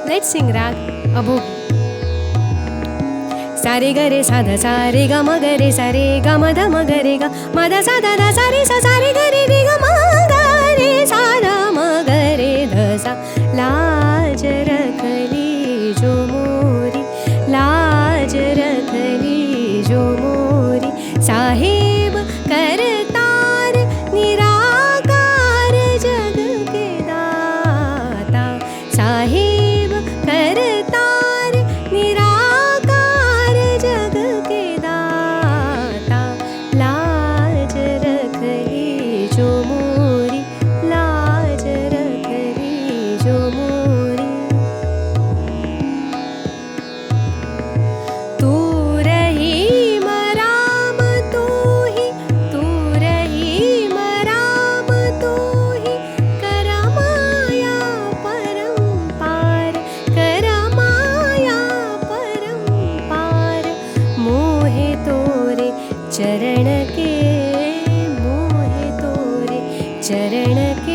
Let's sing rag abhogi. Sa re ga re sa da sa re ga ma ga re sa re ga ma da ga ma da sa re sa re ga ma ga re sa da ma ga re ध सा. लाज रखली जो मोरी, लाज रखली जो मोरी, साहेब करतार निराकार जग के दाता, साहेब करतार निराकार जग के दाता, लाज रखली जो मोरी, लाज रखली जो मोरी. तू रही मराम तू ही, तू रही मराम तू ही, करमाया परंपार, करमाया परंपार. मोहे तोरे चरण के, मोहे तोरे चरण के